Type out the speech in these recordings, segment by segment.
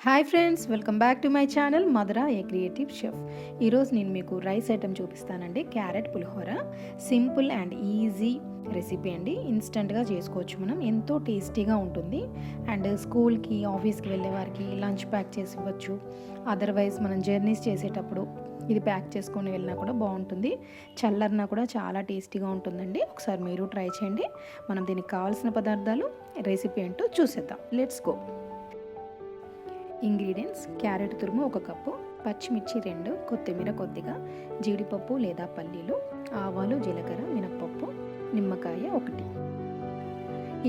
Hi friends, welcome back to my channel Madhura a creative chef. ఈరోజు నేను మీకు rice item చూపిస్తానండి. Carrot pulihora simple and easy recipe అండి. ఇన్స్టెంట్గా చేసుకోవచ్చు, మనం ఎంతో టేస్టీగా ఉంటుంది. అండ్ స్కూల్కి ఆఫీస్కి వెళ్ళే వారికి లంచ్ ప్యాక్ చేసి ఇవ్వచ్చు. అదర్వైజ్ మనం జర్నీస్ చేసేటప్పుడు ఇది ప్యాక్ చేసుకొని వెళ్ళినా కూడా బాగుంటుంది. చల్లరినా కూడా చాలా టేస్టీగా ఉంటుందండి. ఒకసారి మీరు ట్రై చేయండి. మనం దీనికి కావాల్సిన పదార్థాలు, రెసిపీ ఏంటో చూసేద్దాం. Let's go. ఇంగ్రీడియంట్స్: క్యారెట్ తురుము 1 కప్పు, పచ్చిమిర్చి 2, కొత్తిమీర కొద్దిగా, జీడిపప్పు లేదా పల్లీలు, ఆవాలు, జీలకర్ర, మినప్పప్పు, నిమ్మకాయ 1.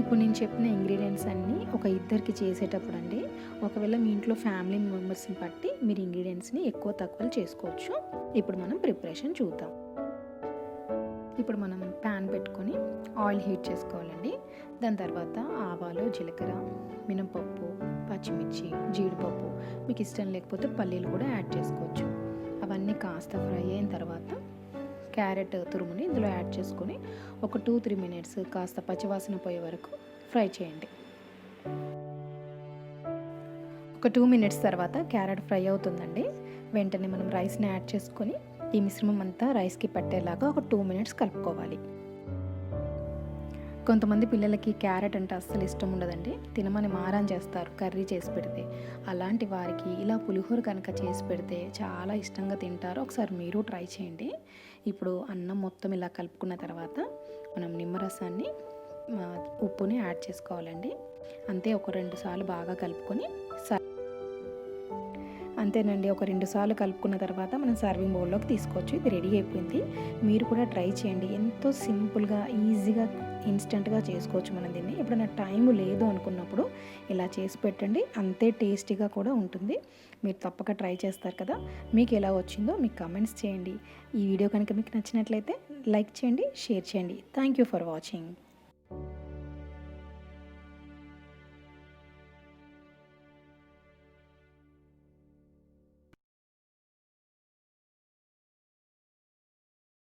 ఇప్పుడు నేను చెప్పిన ఇంగ్రీడియంట్స్ అన్నీ ఒక ఇద్దరికి చేసేటప్పుడు అండి. ఒకవేళ మీ ఇంట్లో ఫ్యామిలీ మెంబర్స్ని బట్టి మీరు ఇంగ్రీడియంట్స్ని ఎక్కువ తక్కువలు చేసుకోవచ్చు. ఇప్పుడు మనం ప్రిపరేషన్ చూద్దాం. ఇప్పుడు మనం ప్యాన్ పెట్టుకొని ఆయిల్ హీట్ చేసుకోవాలండి. దాని తర్వాత ఆవాలు, జీలకర్ర, మినపప్పు, పచ్చిమిర్చి, జీడిపప్పు, మీకు ఇష్టం లేకపోతే పల్లీలు కూడా యాడ్ చేసుకోవచ్చు. అవన్నీ కాస్త ఫ్రై అయిన తర్వాత క్యారెట్ తురుముని ఇందులో యాడ్ చేసుకొని ఒక 2-3 మినిట్స్ కాస్త పచ్చివాసన పోయే వరకు ఫ్రై చేయండి. ఒక 2 మినిట్స్ తర్వాత క్యారెట్ ఫ్రై అవుతుందండి. వెంటనే మనం రైస్ని యాడ్ చేసుకొని ఈ మిశ్రమం అంతా రైస్కి పట్టేలాగా ఒక 2 మినిట్స్ కలుపుకోవాలి. కొంతమంది పిల్లలకి క్యారెట్ అంటే అస్సలు ఇష్టం ఉండదండి, తినమని మారం చేస్తారు కర్రీ చేసి పెడితే. అలాంటి వారికి ఇలా పులిహోర కనుక చేసి పెడితే చాలా ఇష్టంగా తింటారు. ఒకసారి మీరు ట్రై చేయండి. ఇప్పుడు అన్నం మొత్తం ఇలా కలుపుకున్న తర్వాత మనం నిమ్మరసాన్ని, ఉప్పుని యాడ్ చేసుకోవాలండి. అంతే, ఒక 2 సార్లు బాగా కలుపుకొని అంతేనండి. ఒక 2 సార్లు కలుపుకున్న తర్వాత మనం సర్వింగ్ బౌల్లోకి తీసుకోవచ్చు. ఇది రెడీ అయిపోయింది. మీరు కూడా ట్రై చేయండి. ఎంతో సింపుల్గా, ఈజీగా, ఇన్స్టెంట్గా చేసుకోవచ్చు మనం దీన్ని. ఎప్పుడైనా టైం లేదు అనుకున్నప్పుడు ఇలా చేసి పెట్టండి. అంతే టేస్టీగా కూడా ఉంటుంది. మీరు తప్పక ట్రై చేస్తారు కదా. మీకు ఎలా వచ్చిందో మీకు కామెంట్స్ చేయండి. ఈ వీడియో కనుక మీకు నచ్చినట్లయితే లైక్ చేయండి, షేర్ చేయండి. Thank you for watching.